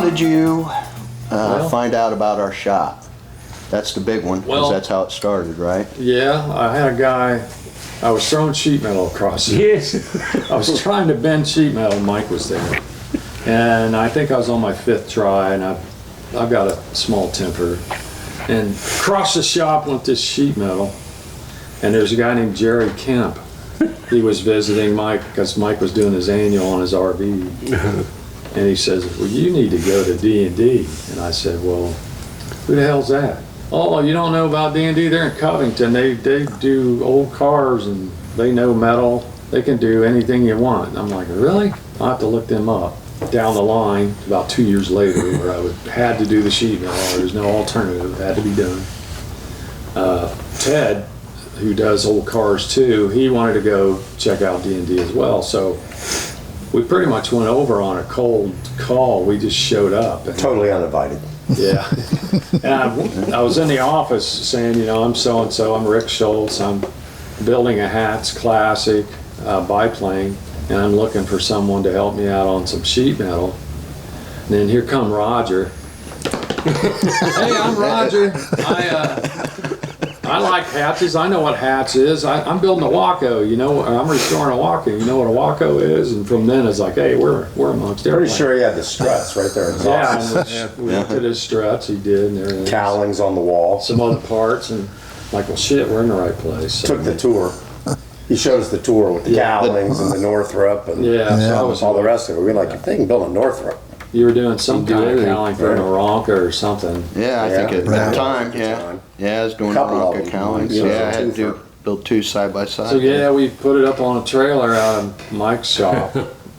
How did you find out about our shop? That's the big one, because that's how it started, right? Yeah, I had a guy, I was throwing sheet metal across it. Yes. I was trying to bend sheet metal, Mike was there. And I think I was on my 5th try, and I've got a small temper. And across the shop went this sheet metal, and there's a guy named Jerry Kemp. He was visiting Mike, because Mike was doing his annual on his RV. And he says, well, you need to go to D&D. And I said, well, who the hell's that? Oh, you don't know about D&D? They're in Covington. They do old cars, and they know metal. They can do anything you want. And I'm like, really? I'll have to look them up. Down the line, about 2 years later, where I had to do the sheet metal. There's no alternative. It had to be done. Ted, who does old cars too, he wanted to go check out D&D as well. So we pretty much went over on a cold call. We just showed up. And, totally uninvited. Yeah. And I was in the office saying, you know, I'm so-and-so, I'm Rick Schultz, I'm building a Hatz Classic biplane, and I'm looking for someone to help me out on some sheet metal. And then here come Roger. Hey, I'm Roger. I like hatches. I know what Hatz is. I'm building a Waco, you know, I'm restoring a Waco. You know what a Waco is? And from then it's like, hey, we're amongst everything. Pretty sure he had the struts right there in his office. Yeah, we looked at his struts, he did, and everything. Cowlings on the wall. Some other parts, and like, well, shit, we're in the right place. So. Took the tour. He showed us the tour with the cowlings and the Northrop and So I was all the rest of it. We were like, if they can build a Northrop. You were doing some kind of cowling for an Aronca or something. Yeah, I think at that time, I was doing Aronca cowlings. Yeah, I had to build 2 side by side. So yeah, we put it up on a trailer out of Mike's shop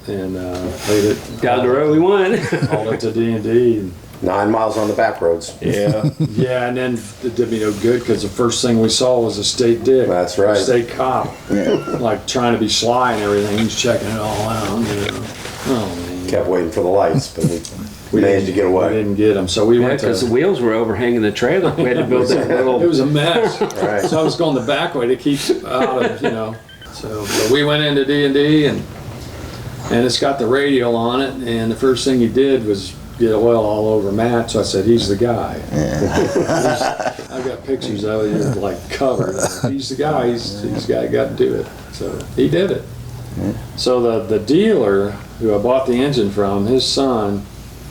and laid it Down the road we went. hauled it to D&D. 9 miles on the back roads. Yeah, yeah, and then it did me no good because the first thing we saw was a state dig. That's right. A state cop, like trying to be sly and everything. He's checking it all out. You know. Oh man. Kept waiting for the lights, but we managed to get away. We didn't get them, so we went to. Because the wheels were overhanging the trailer. We had to build that little. It was a mess. Right. So I was going the back way to keep out of, you know. So but we went into D&D and it's got the radial on it, and the first thing he did was get oil all over Matt. So I said, he's the guy. I've got pictures of it, like covered. He's the guy. He's the guy got to do it. So he did it. So the dealer who I bought the engine from, his son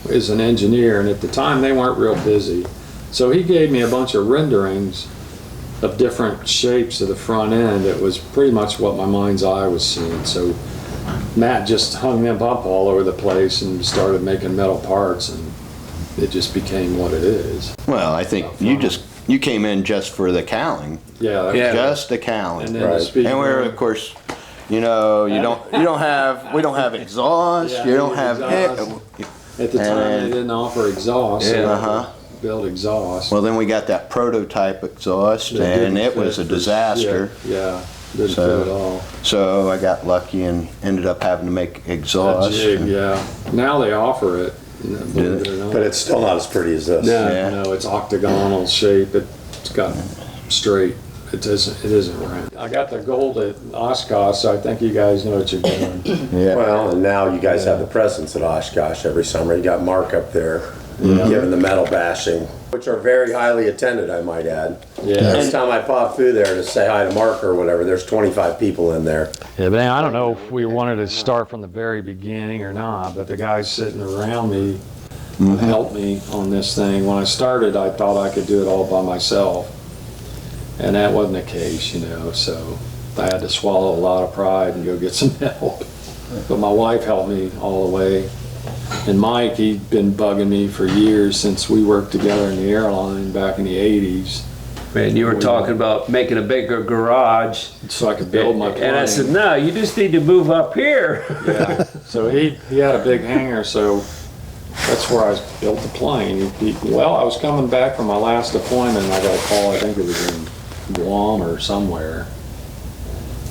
is an engineer, and at the time they weren't real busy. So he gave me a bunch of renderings of different shapes of the front end. It was pretty much what my mind's eye was seeing. So Matt just hung them up all over the place and started making metal parts, and it just became what it is. Well, I think you came in just for the cowling. Yeah. Just the cowling. And then the speed. And we're, of course, you know, we don't have exhaust. Yeah, you don't have exhaust. At the time, they didn't offer exhaust. So build exhaust. Well, then we got that prototype exhaust, and it was a disaster. Yeah, didn't fit at all. So I got lucky and ended up having to make exhaust. Yeah. Now they offer it. Believe it or not. But it's still not as pretty as this. No, it's octagonal shape. It's got straight. It isn't round. I got the gold at Oshkosh, so I think you guys know what you're doing. Well, and now you guys have the presence at Oshkosh every summer. You got Mark up there giving the metal bashing, which are very highly attended, I might add. Yeah. Next time I pop through there to say hi to Mark or whatever, there's 25 people in there. Yeah, but I don't know if we wanted to start from the very beginning or not, but the guys sitting around me helped me on this thing. When I started, I thought I could do it all by myself. And that wasn't the case, you know, so I had to swallow a lot of pride and go get some help. But my wife helped me all the way. And Mike, he'd been bugging me for years since we worked together in the airline back in the 80s. Man, you were talking about making a bigger garage. So I could build my plane. And I said, no, you just need to move up here. Yeah, so he had a big hangar, so that's where I built the plane. Well, I was coming back from my last deployment, and I got a call, I think it was in Guam or somewhere,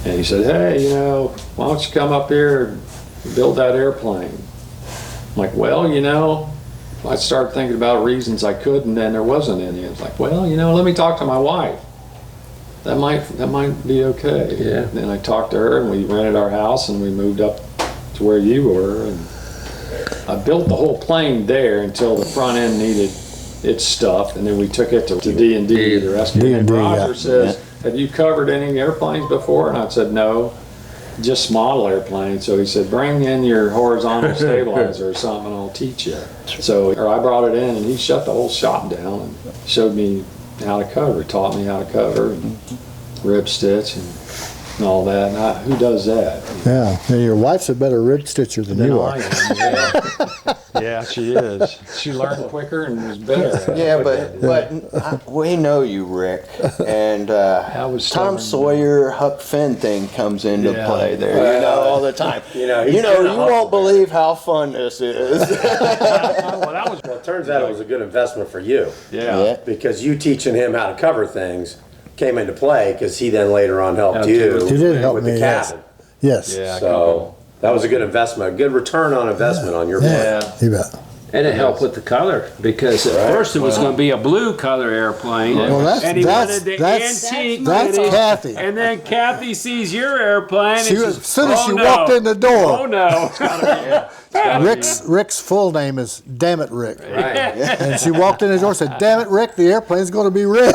and he said, hey, you know, why don't you come up here and build that airplane? I'm like, well, you know, I started thinking about reasons I couldn't, and there wasn't any. It's like, well, you know, let me talk to my wife. That might be okay. Yeah. Then I talked to her, and we rented our house, and we moved up to where you were, and I built the whole plane there until the front end needed its stuff, and then we took it to D&D, the rescue. And D&D, Roger yeah. says, have you covered any airplanes before? And I said, no, just model airplanes. So he said, bring in your horizontal stabilizer or something and I'll teach you. So I brought it in and he shut the whole shop down and showed me how to cover, taught me how to cover and rib stitch and all that. And who does that? Yeah, and your wife's a better rib stitcher than you I are. am, yeah. Yeah, she is. She learned quicker and was better at it. Yeah, but we know you, Rick, and was Tom stubborn. Sawyer, Huck Finn thing comes into Yeah. play there. You know, all the time. You know, you won't believe how fun this is. Well, that was Well, it turns out it was a good investment for you. yeah. Because you teaching him how to cover things came into play because he then later on helped Yeah, you He did help with me, the yes. cabin. Yes. Yeah. So that was a good investment, a good return on investment on your part. Yeah. You bet. And it helped with the color, because at first it was going to be a blue color airplane. Well, that's- and he that's- wanted the that's- antique. that's with it. Kathy. And then Kathy sees your airplane. She and was, says, as soon as "Oh, she no. walked in the door, Oh no. Rick's full name is Damn It Rick. Right. And she walked in the door and said, Damn it Rick, the airplane's going to be red.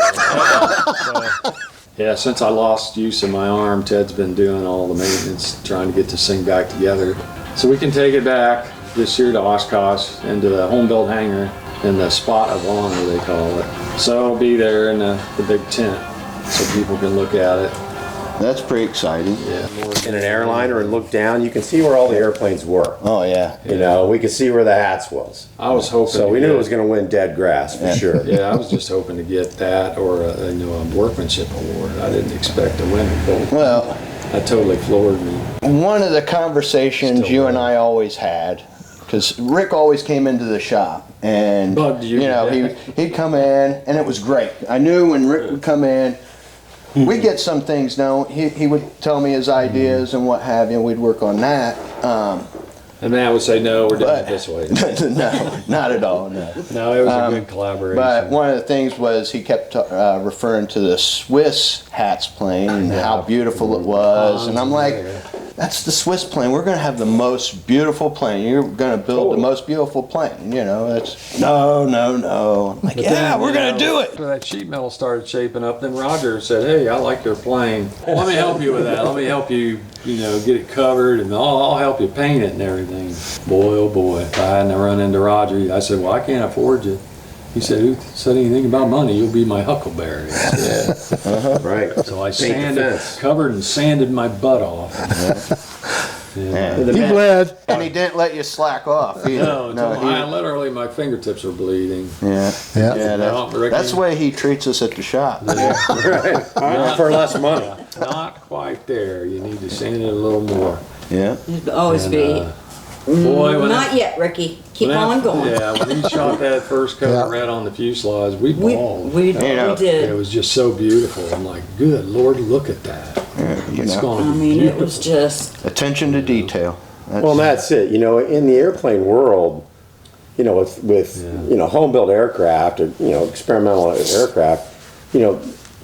Yeah, since I lost use of my arm, Ted's been doing all the maintenance, trying to get this thing back together. So we can take it back this year to Oshkosh, into the home built hangar, in the spot of honor, they call it. So it'll be there in the big tent, so people can look at it. That's pretty exciting. Yeah. In an airliner and look down, you can see where all the airplanes were. Oh yeah. You know, we could see where the Hatz was. I was hoping. So to we knew get- it was going to win dead grass for sure. Yeah, I was just hoping to get that or a workmanship award. I didn't expect to win it, but Well, that totally floored me. one of the conversations Still you there. and I always had, because Rick always came into the shop and Bugged you to know death. he'd come in and it was great. I knew when Rick would come in, we'd get some things done. He would tell me his ideas and what have you, and we'd work on that. And Matt would say, no, we're doing it But this way. no, not at all. No. No, it was a good collaboration. But one of the things was he kept referring to the Swiss Hatz plane and how beautiful it was, and I'm like, that's the Swiss plane. We're going to have the most beautiful plane. You're going to build the most beautiful plane. You know, that's no. I'm like, yeah, we're going to do it. After that sheet metal started shaping up, then Roger said, hey, I like your plane. Let me help you with that. Let me help you, get it covered, and I'll help you paint it and everything. Boy, oh boy, if I hadn't run into Roger, I said, well, I can't afford you. He said, who said anything about money? You'll be my huckleberry. Yeah. Right. So I Paint the fence. covered and sanded my butt off. Yeah. He bled. And he didn't let you slack off either. I literally, my fingertips are bleeding. Yeah. Yeah. That's the way he treats us at the shop. For less money. Not quite there. You need to sand it a little more. Yeah. It'd always be. Boy, when Not yet, Ricky. Keep on going. Yeah, when he shot that first coat of red on the fuselage, we We bawled. know, It did. was just so beautiful. I'm like, good Lord, look at that. It's gonna I be mean, it beautiful. was just. Attention to detail. Well, and that's it. In the airplane world, with home built aircraft or experimental aircraft,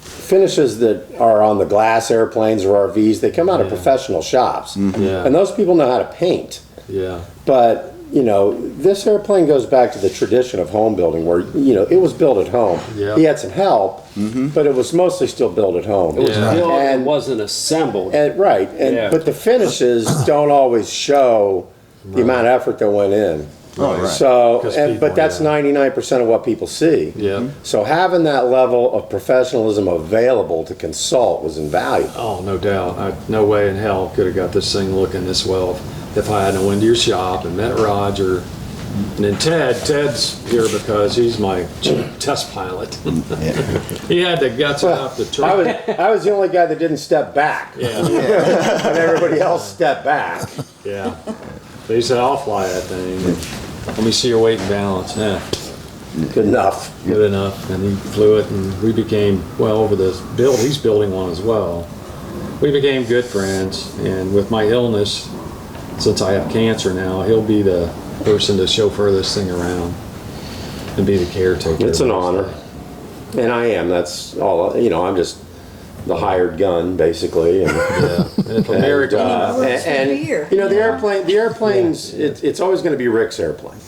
finishes that are on the glass airplanes or RVs, they come out of professional shops, Yeah. and those people know how to paint. Yeah. But this airplane goes back to the tradition of home building, where it was built at home. Yeah. He had some help, but it was mostly still built at home. It was Yeah. built, it And- wasn't assembled. Right, Yeah. but the finishes don't always show the amount of effort that went in. Oh, right. So, 'Cause but that's people, 99% of what people see. Yeah. So having that level of professionalism available to consult was invaluable. Oh, no doubt. No way in hell could have got this thing looking this well if I hadn't went to your shop and met Roger. And then Ted's here because he's my test pilot. He had the guts enough to try. I was the only guy that didn't step back, Yeah. and everybody else stepped back. Yeah. So he said, I'll fly that thing. Let me see your weight and balance. Yeah. Good enough. Good enough. And he flew it, and we became, over this build, he's building one as well. We became good friends, and with my illness, since I have cancer now, he'll be the person to chauffeur this thing around and be the caretaker. It's an honor, and I am. That's all. I'm just the hired gun, basically. And, If American, and you know, the airplanes, it's always going to be Rick's airplane.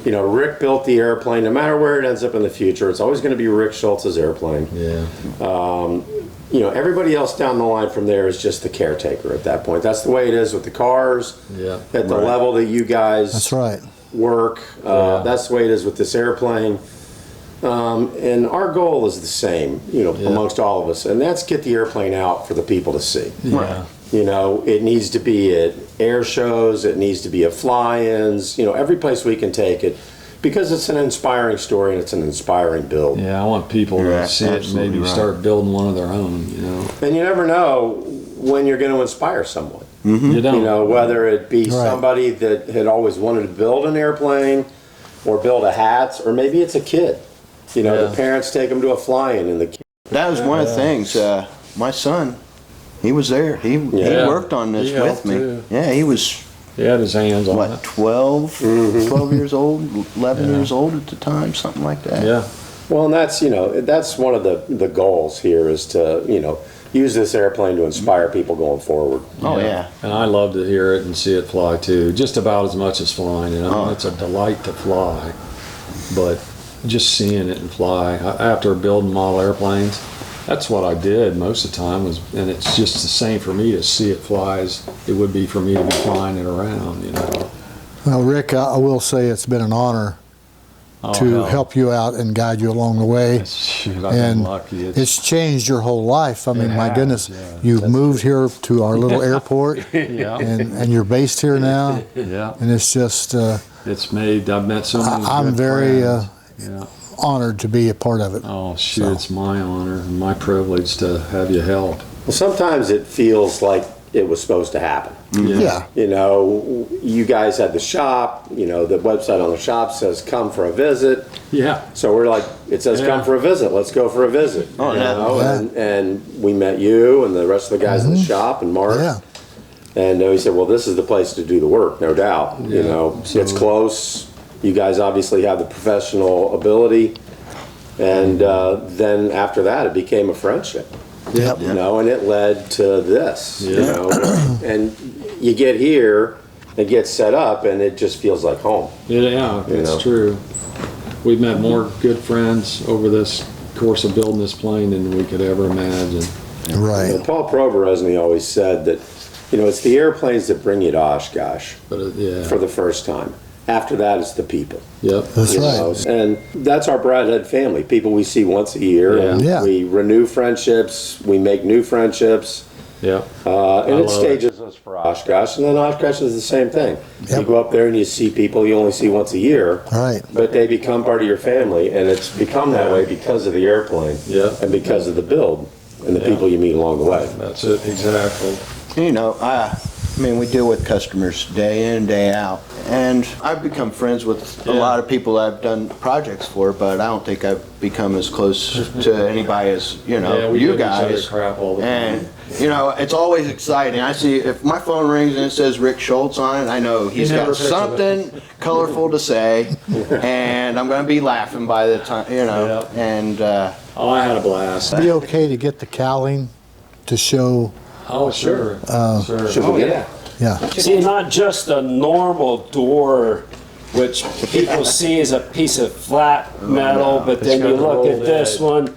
You know, Rick built the airplane. No matter where it ends up in the future, it's always going to be Rick Schultz's airplane. yeah. You know, everybody else down the line from there is just the caretaker at that point. That's the way it is with the cars. Yeah. At the level that you guys That's right. work, that's the way it is with this airplane. And our goal is the same, you know, amongst all of us, and that's get the airplane out for the people to see. Yeah. You know, it needs to be at air shows, it needs to be at fly-ins, you know, every place we can take it, because it's an inspiring story and it's an inspiring build. Yeah, I want people to see it and maybe start building one of their own, you know. And you never know when you're going to inspire someone. You don't. You know, whether it be somebody that had always wanted to build an airplane or build a Hatz, or maybe it's a kid. You know, the parents take them to a fly-in and the kid. That was one of the things. My son, he was there. He worked on this He with helped me. too. Yeah, he was, He had his hands on what, it. 12 years old, 11 years old at the time, something like that. Yeah. Well, and that's, you know, that's one of the goals here is to, you know, use this airplane to inspire people going forward. Oh, yeah. And I love to hear it and see it fly too, just about as much as flying. You know, it's a delight to fly, but just seeing it and fly after building model airplanes, that's what I did most of the time. And it's just the same for me to see it fly as it would be for me to be flying it around. You know. Well, Rick, I will say it's been an honor to help you out and guide you along the way. Shoot, I've And been lucky. it's changed your whole life. I mean, my has, goodness, yeah. you've moved here to our little airport, Yeah. and you're based here now. Yeah. And it's just, It's made. I've met so many. I'm good very friends. Yeah. honored to be a part of it. Oh shoot! So. It's my honor and my privilege to have you help. Well, sometimes it feels like it was supposed to happen. Yeah. You know, you guys had the shop, you know, the website on the shop says come for a visit. Yeah. So we're like, it says come for a visit, let's go for a visit. Oh, you yeah. know? Yeah. And we met you and the rest of the guys in the shop and Mark. Yeah. And we said, well, this is the place to do the work, no doubt. You know, it's close. You guys obviously have the professional ability. And then after that, it became a friendship. Yep. You know, and it led to this, you Yeah. know. And you get here, it gets set up, and it just feels like home. Yeah, You it's know. true. We've met more good friends over this course of building this plane than we could ever imagine. Right. And Paul Proberesny always said that, you know, it's the airplanes that bring you to Oshkosh But yeah, for the first time. After that, it's the people. yep. That's You right. know, and that's our Bradhead family. People we see once a year. Yeah. And Yeah. we renew friendships. We make new friendships. Yep. And I it love stages us for Oshkosh. And then Oshkosh is the same thing. Yep. You go up there and you see people you only see once a year. Right. But they become part of your family. And it's become that way because of the airplane. Yeah. And because of the build and the people you meet along the way. That's it exactly. You know, I mean, we deal with customers day in, day out. And I've become friends with a lot of people I've done projects for, but I don't think I've become as close to anybody as, you know, Yeah, we you give each other guys. crap all the time. And, you know, it's always exciting. I see, if my phone rings and it says Rick Schultz on it, I know he's never got picks it up. something colorful to say, and I'm going to be laughing by the time, you know, and, Oh, I had a blast. Be okay to get the cowling to show, Oh, sure. Sure. Should we get it? yeah. See, not just a normal door, which people see as a piece of flat metal, but then got you the look at rolled this edge. one,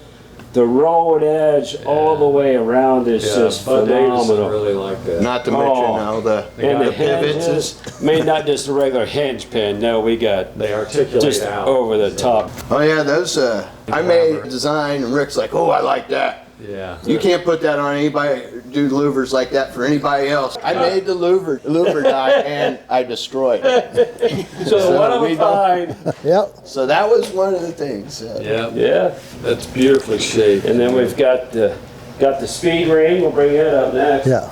the rolled edge all the way around is just Bud Davis phenomenal. really like that. not to mention Oh. now the And the pivots. hinges, I mean, not just a regular hinge pin, no, we got They articulate just out. over the top. Oh yeah, those, I made a design and Rick's like, oh, I like that. Yeah. You can't put that on anybody, do louvers like that for anybody else. I made the louver die and I destroyed it. So one of we a kind, Yep. So that was one of the things. Yeah. yeah. That's beautifully shaped. And then we've got the speed ring, we'll bring that up next. Yeah.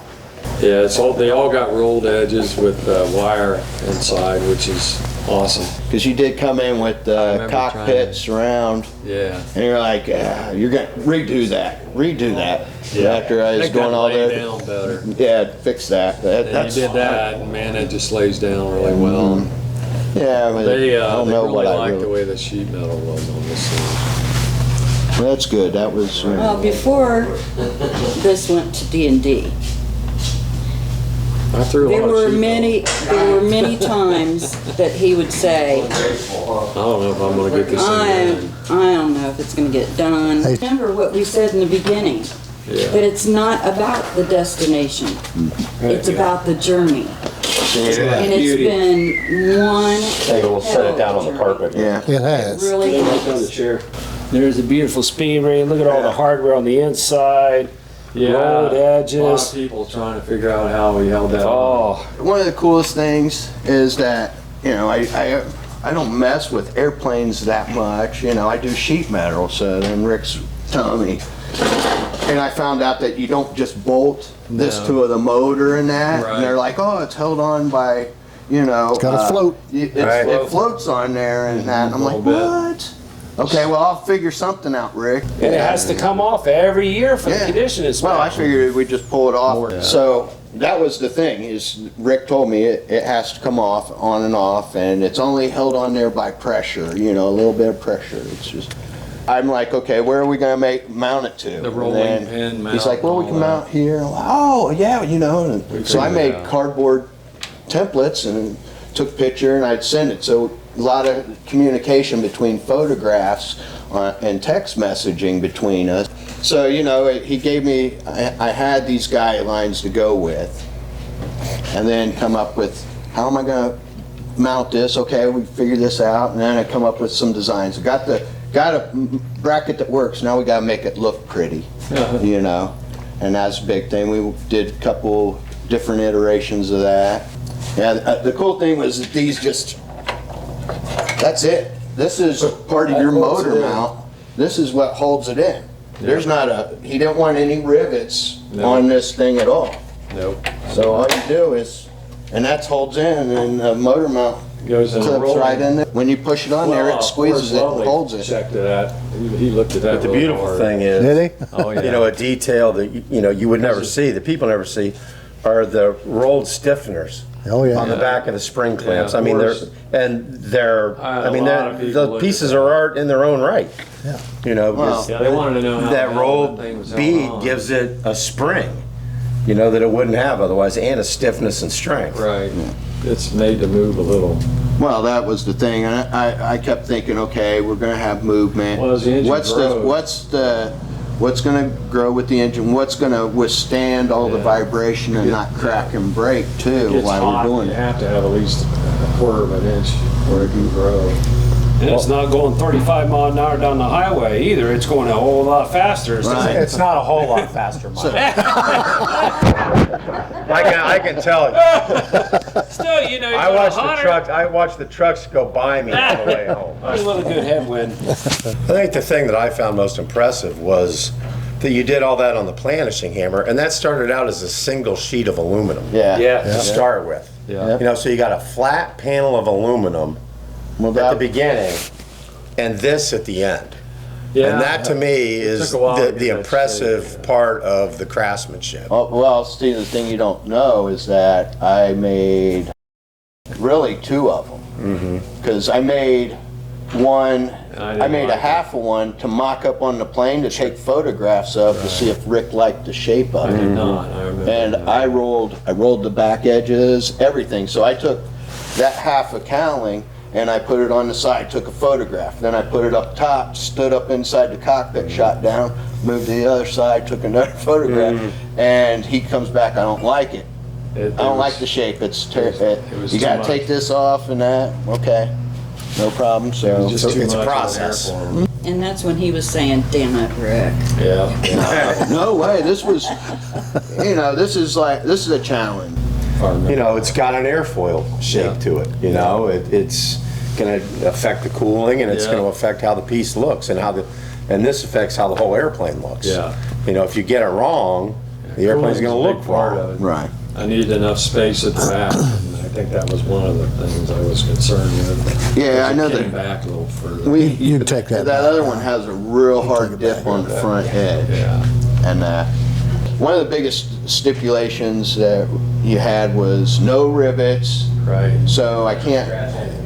Yeah, it's all, they all got rolled edges with wire inside, which is awesome. Because you did come in with the remember cockpit trying to- surround, Yeah. and you're like, you're gonna redo that. After I was That got doing all laid that, down better. yeah, fix that. And That's you did hard. that, and man, it just lays down really well. Yeah, but They I don't they know really what I liked really. the way the sheet metal was on this thing. Well, that's good. That was. Well, before this went to D&D, I threw a there lot of were sheep many times that he would say, I don't know if I'm gonna get this thing I don't know if it's gonna get done. Hey. Remember what we said in the beginning, Yeah. that it's not about the destination. It's about the journey. And it's been one Maybe we'll set it down on the hell of a carpet. Yeah. It has. Really Lay right down the has. chair. There's a beautiful speed ring. Look at all the hardware on the inside. Yeah. Rolled A lot of edges. people trying to figure out how we held that on. Oh, One of the coolest things is that, you know, I don't mess with airplanes that much. You know, I do sheet metal, so then Rick's telling me. And I found out that you don't just bolt this No. to the motor and that. Right. And they're like, oh, it's held on by, you know. It's got a float. Right. It floats on there and that. And I'm like, little bit. what? Okay, well, I'll figure something out, Rick. and it has to come off every year for the Yeah. condition inspection. Well, I figured we'd just pull it off. So that was the thing, is Rick told me it has to come off, on and off, and it's only held on there by pressure, you know, a little bit of pressure. It's just, I'm like, okay, where are we gonna mount it to? The rolling And then pin mount he's like, well, we and can all mount here. I'm like, oh, yeah, you know. And so I figured made it out. cardboard templates and took a picture and I'd send it. So a lot of communication between photographs and text messaging between us. So, you know, he gave me, I had these guidelines to go with and then come up with, how am I gonna mount this? Okay, we figured this out, and then I come up with some designs. Got a bracket that works, now we gotta make it look pretty, you know? And that's a big thing. We did a couple different iterations of that. And the cool thing was that these just, that's it. This is part of your motor mount. This is what holds it in. There's not he didn't want any rivets on this thing at all. Nope. So all you do is, and that holds in, and the motor mount Goes in the clips rolling. right in there. When you push it on there, it squeezes it and holds it. Checked it out. He looked at that. But the really beautiful hard. thing is, Did he? Oh, yeah. you know, a detail that, you know, you would never see, that people never see, are the rolled stiffeners. Oh, yeah. On the back of the spring clamps. Yeah, I mean, of they're, I mean, a lot of people the look pieces at that. are art in their own right. Yeah. You know, Well, because Yeah, they wanted to know how that the hell rolled that thing was held bead on. gives it a spring, you know, that it wouldn't have otherwise, and a stiffness and strength. Right. It's made to move a little. Well, that was the thing, and I kept thinking, okay, we're gonna have movement. Well, as the engine grows. What's gonna grow with the engine? What's gonna withstand all the Yeah. vibration and not crack and break too It's while hot, we're doing you it? have to have at least a quarter of an inch where it can grow. And it's not going 35 mile an hour down the highway either. It's going a whole lot faster. So Right. It's not a whole lot faster, Mike. I can tell you. still, you know, I watch the trucks go by me on the way home. A little good headwind. I think the thing that I found most impressive was that you did all that on the planishing hammer, and that started out as a single sheet of aluminum Yeah. to start with. Yeah. You know, so you got a flat panel of aluminum Well, at the that, beginning, and this at the end. Yeah. And that to me is took a while to the get that impressive shape, part of the craftsmanship. oh, well, Steve, the thing you don't know is that I made really two of them. Because I made one, I didn't I made a like it. half of one to mock up on the plane to take photographs of to see if Rick liked the shape of I it. did not. I remember. And that. I rolled the back edges, everything. So I took that half of cowling and I put it on the side, took a photograph. Then I put it up top, stood up inside the cockpit, shot down, moved to the other side, took another photograph, and he comes back, I don't like it. It I don't was- like the shape. It's it was you too gotta much. take this off and that. Okay, no problem. It So was just too it's a much on process. there for him. And that's when he was saying, damn it, Rick. Yeah. no way. This was, this is a challenge. If I remember. You know, it's got an airfoil shape Yeah. to it. You know, it's going to affect the cooling, and it's Yeah. going to affect how the piece looks, and this affects how the whole airplane looks. Yeah. You know, if you get it wrong, the airplane's going to Cooling's a look big part wrong. of it. Right. I needed enough space at the back, and I think that was one of the things I was concerned with. Yeah, I know It that- came back a little further. You can take that That back. other one has a real hard dip on the front edge. Yeah. And one of the biggest stipulations that you had was no rivets. Right. So I can't.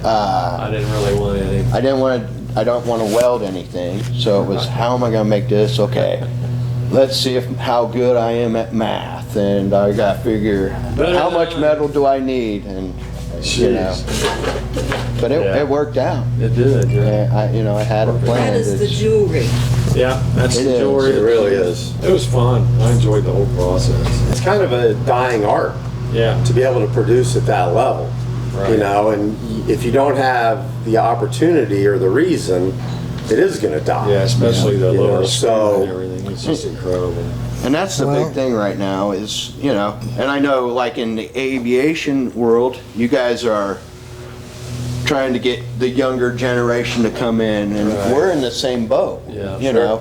I didn't really want any. I didn't want to I don't want to weld anything. So it was, how am I going to make this? Okay, let's see how good I am at math, and I got to figure how much metal do I need, and you know. But it worked out. It did. Yeah. I had a plan. That is the jewelry. Yeah, that's It the is. jewelry. It really is. It was fun. I enjoyed the whole process. It's kind of a dying art Yeah. to be able to produce at that level. Right. You know, and if you don't have the opportunity or the reason, it is going to die. Yeah, especially the You know, lower so- screw and everything. It's just incredible. And that's the Well- big thing right now is, and I know like in the aviation world, you guys are trying to get the younger generation to come in, and Right. we're in the same boat. Yeah, you sure. know,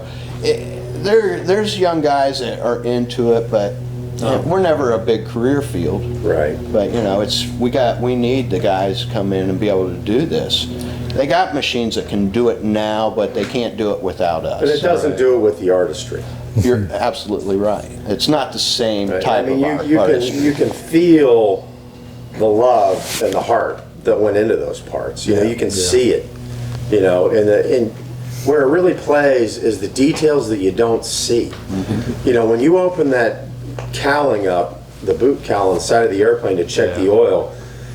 there's young guys that are into it, but we're never a big career field. Right. But we need the guys to come in and be able to do this. They got machines that can do it now, but they can't do it without us. But it doesn't do it with the artistry. You're absolutely right. It's not the same Right? type I mean, of you artistry. can feel the love and the heart that went into those parts. You know, you can see it. You know, and where it really plays is the details that you don't see. You know, when you open that cowling up, the boot cowl inside of the airplane to check the oil,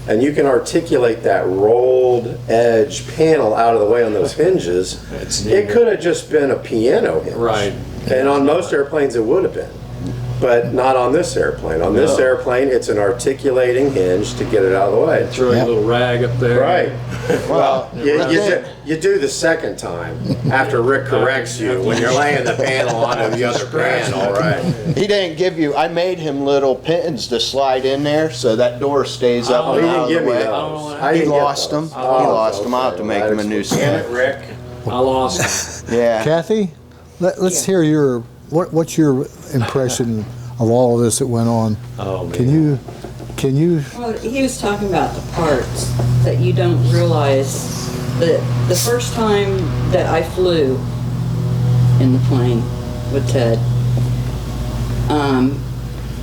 and you can articulate that rolled edge panel out of the way on those hinges, It's it neat. could have just been a piano hinge. Right. And on most airplanes it would have been. But not on this airplane. On this No. airplane, it's an articulating hinge to get it out of the way. Throw your little rag up there. Right. Well, You do the second time after Rick corrects you when you're laying the panel onto the other panel, right? he didn't give you. I made him little pins to slide in there, so that door stays up Oh, and he out didn't of give the me way. those. I He didn't get lost those. them. He lost them. I'll have to make him a new Damn it, set. Rick. I lost it. Yeah. Kathy, let's hear what's your impression of all of this that went on? Oh, man. Can you? Well, he was talking about the parts that you don't realize that the first time that I flew in the plane with Ted,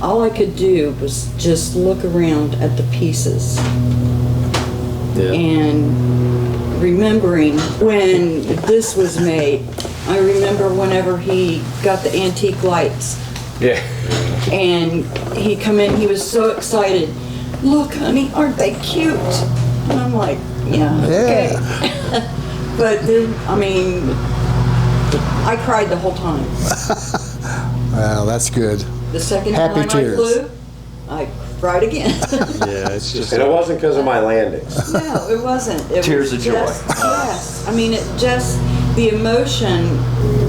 all I could do was just look around at the pieces Yeah. and remembering when this was made. I remember whenever he got the antique lights Yeah. and he come in, he was so excited. Look, honey, aren't they cute? And I'm like, yeah, okay. But then, I mean, I cried the whole time. Well, that's good. The second Happy time tears. I flew, I cried again. Yeah, it's just. And it wasn't because of my landings. No, it wasn't. It Tears was of joy. Yes. I mean, it just, the emotion,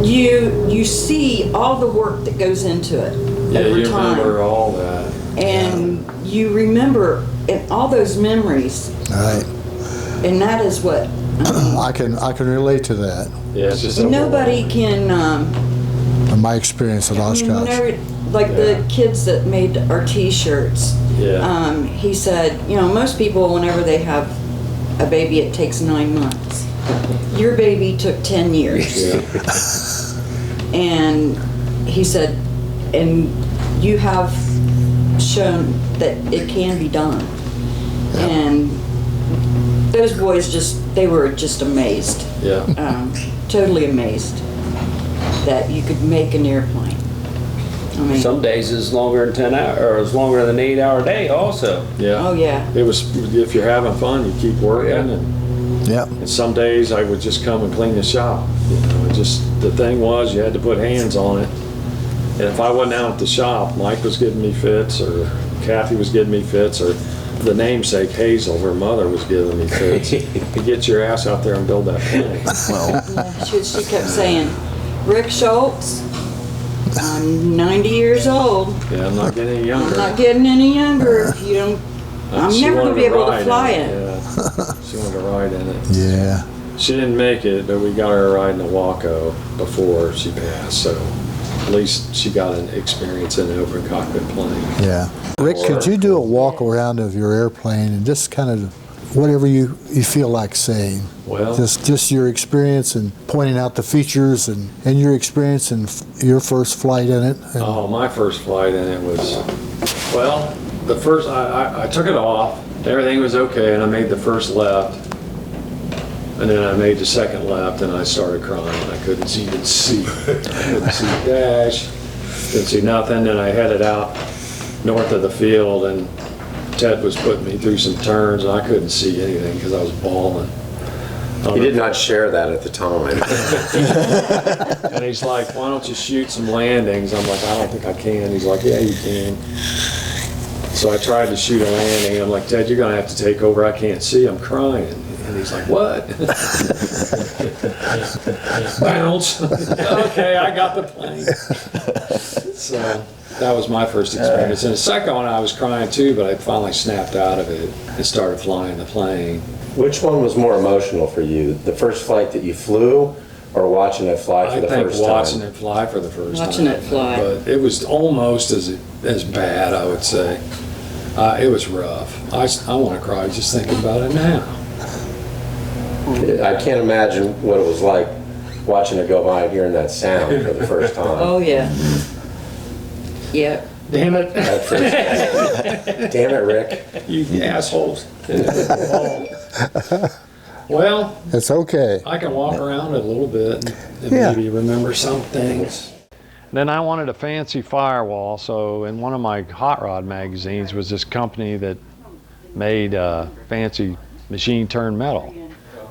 you see all the work that goes into it Yeah, every you time. remember all that. And you remember all those memories, All right. and that is what, I can relate to that. Yeah, it's just. nobody can, From my experience at Oshkosh. like the kids that made our t-shirts. Yeah. He said, most people, whenever they have a baby, it takes 9 months. Your baby took 10 years. And he said, and you have shown that it can be done. And those boys they were just amazed. Yeah. Totally amazed that you could make an airplane. I mean, Some days is longer than 10 hours, or it's longer than an 8-hour day also. Yeah. oh yeah. It was, if you're having fun, you keep working, Yeah. Yep. and some days I would just come and clean the shop. The thing was, you had to put hands on it. And if I wasn't out at the shop, Mike was giving me fits, or Kathy was giving me fits, or the namesake Hazel, her mother, was giving me fits. You get your ass out there and build that plane. Yeah, she kept saying, Rick Schultz, I'm 90 years old. Yeah, I'm not getting any younger. I'm not getting any younger if you don't. I'm She never wanted going to be able ride to fly in it. Yeah. She wanted to ride in it. Yeah. She didn't make it, but we got her a ride in a Waco before she passed, so at least she got an experience in an open cockpit plane. Yeah. Rick, could you do a walk around of your airplane and just kind of whatever you feel like saying? Well, Just your experience and pointing out the features and your experience in your first flight in it. And, oh, my first flight in it was, well, the first, I took it off, everything was okay, and I made the first left. And then I made the second left and I started crying. I couldn't even see. I couldn't see dash. Couldn't see nothing. Then I headed out north of the field and Ted was putting me through some turns and I couldn't see anything because I was bawling. He did not share that at the time. And he's like, why don't you shoot some landings? I'm like, I don't think I can. He's like, yeah, you can. So I tried to shoot a landing. I'm like, Ted, you're going to have to take over. I can't see. I'm crying. And he's like, what? Bounce. Okay, I got the plane. So that was my first experience. And the second one, I was crying too, but I finally snapped out of it and started flying the plane. Which one was more emotional for you? The first flight that you flew or watching it fly for the first time? I think watching it fly for the first time. Watching it fly. But it was almost as bad, I would say. It was rough. I want to cry just thinking about it now. I can't imagine what it was like watching it go by and hearing that sound for the first time. Oh, yeah. Yeah. Damn it. Damn it, Rick. You assholes. Well, It's okay. I can walk around it a little bit and Yeah. maybe remember some things. Then I wanted a fancy firewall, so in one of my hot rod magazines was this company that made fancy machine turned metal.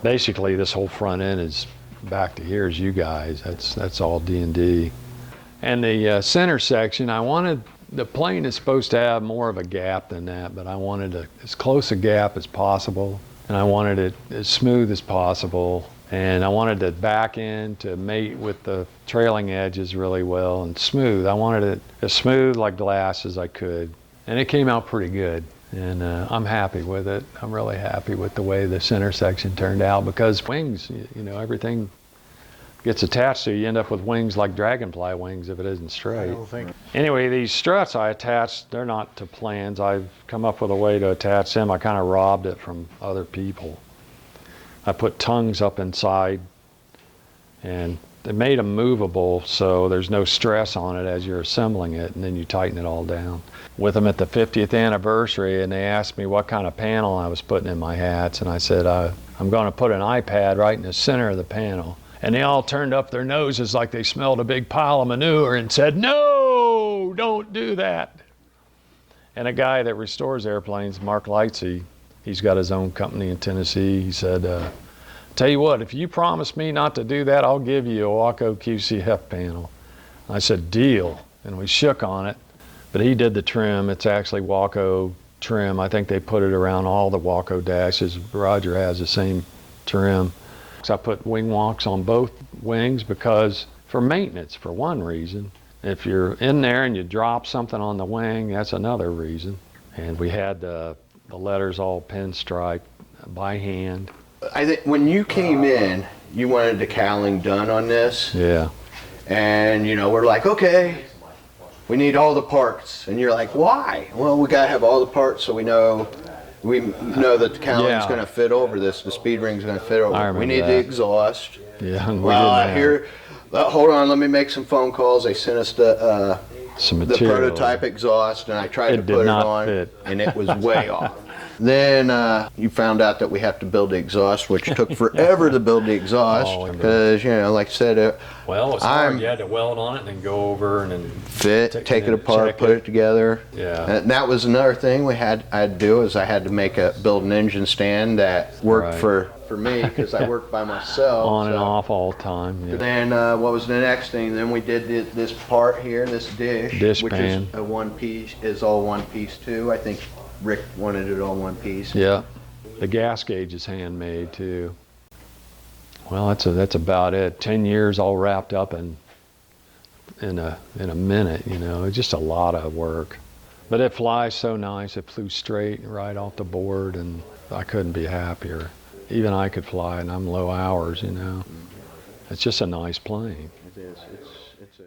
Basically, this whole front end is back to here is you guys. That's all D&D. And the center section, I wanted, the plane is supposed to have more of a gap than that, but I wanted as close a gap as possible, and I wanted it as smooth as possible, and I wanted the back end to mate with the trailing edges really well and smooth. I wanted it as smooth like glass as I could, and it came out pretty good. And I'm happy with it. I'm really happy with the way the center section turned out because wings, you know, everything gets attached to you. You end up with wings like dragonfly wings if it isn't straight. Anyway, these struts I attached, they're not to plans. I've come up with a way to attach them. I kind of robbed it from other people. I put tongues up inside and they made them movable so there's no stress on it as you're assembling it, and then you tighten it all down. With them at the 50th anniversary, and they asked me what kind of panel I was putting in my hats, and I said, I'm going to put an iPad right in the center of the panel. And they all turned up their noses like they smelled a big pile of manure and said, no, don't do that. And a guy that restores airplanes, Mark Lightsey, he's got his own company in Tennessee. He said, tell you what, if you promise me not to do that, I'll give you a Waco QCF panel. I said, deal. And we shook on it. But he did the trim. It's actually Waco trim. I think they put it around all the Waco dashes. Roger has the same trim. So I put wing walks on both wings because for maintenance, for one reason. If you're in there and you drop something on the wing, that's another reason. And we had the letters all pinstriped by hand. I think when you came in, you wanted the cowling done on this. Yeah. And, you know, we're like, okay, we need all the parts. And you're like, why? Well, we got to have all the parts so we know that the cowling's going to fit over this. The speed ring's going to fit over. We need the exhaust. Yeah. And hold on, let me make some phone calls. They sent us the prototype exhaust, and I tried to put it on, and it was way off. Then you found out that we have to build the exhaust, which took forever to build the exhaust because, you know, like I said, Well, it was hard. You had to weld on it and then go over and then fit, take it apart, put it together. Yeah. And that was another thing I had to do is I had to build an engine stand that worked for me because I worked by myself. On and off all the time. Yeah. Then what was the next thing? Then we did this part here, this dish which pan. is a one piece, is all one piece too. I think Rick wanted it all one piece. Yeah. The gas gauge is handmade too. Well, that's about it. 10 years all wrapped up in a minute, you know. It's just a lot of work. But it flies so nice. It flew straight right off the board, and I couldn't be happier. Even I could fly, and I'm low hours, you know. It's just a nice plane. It is. It's a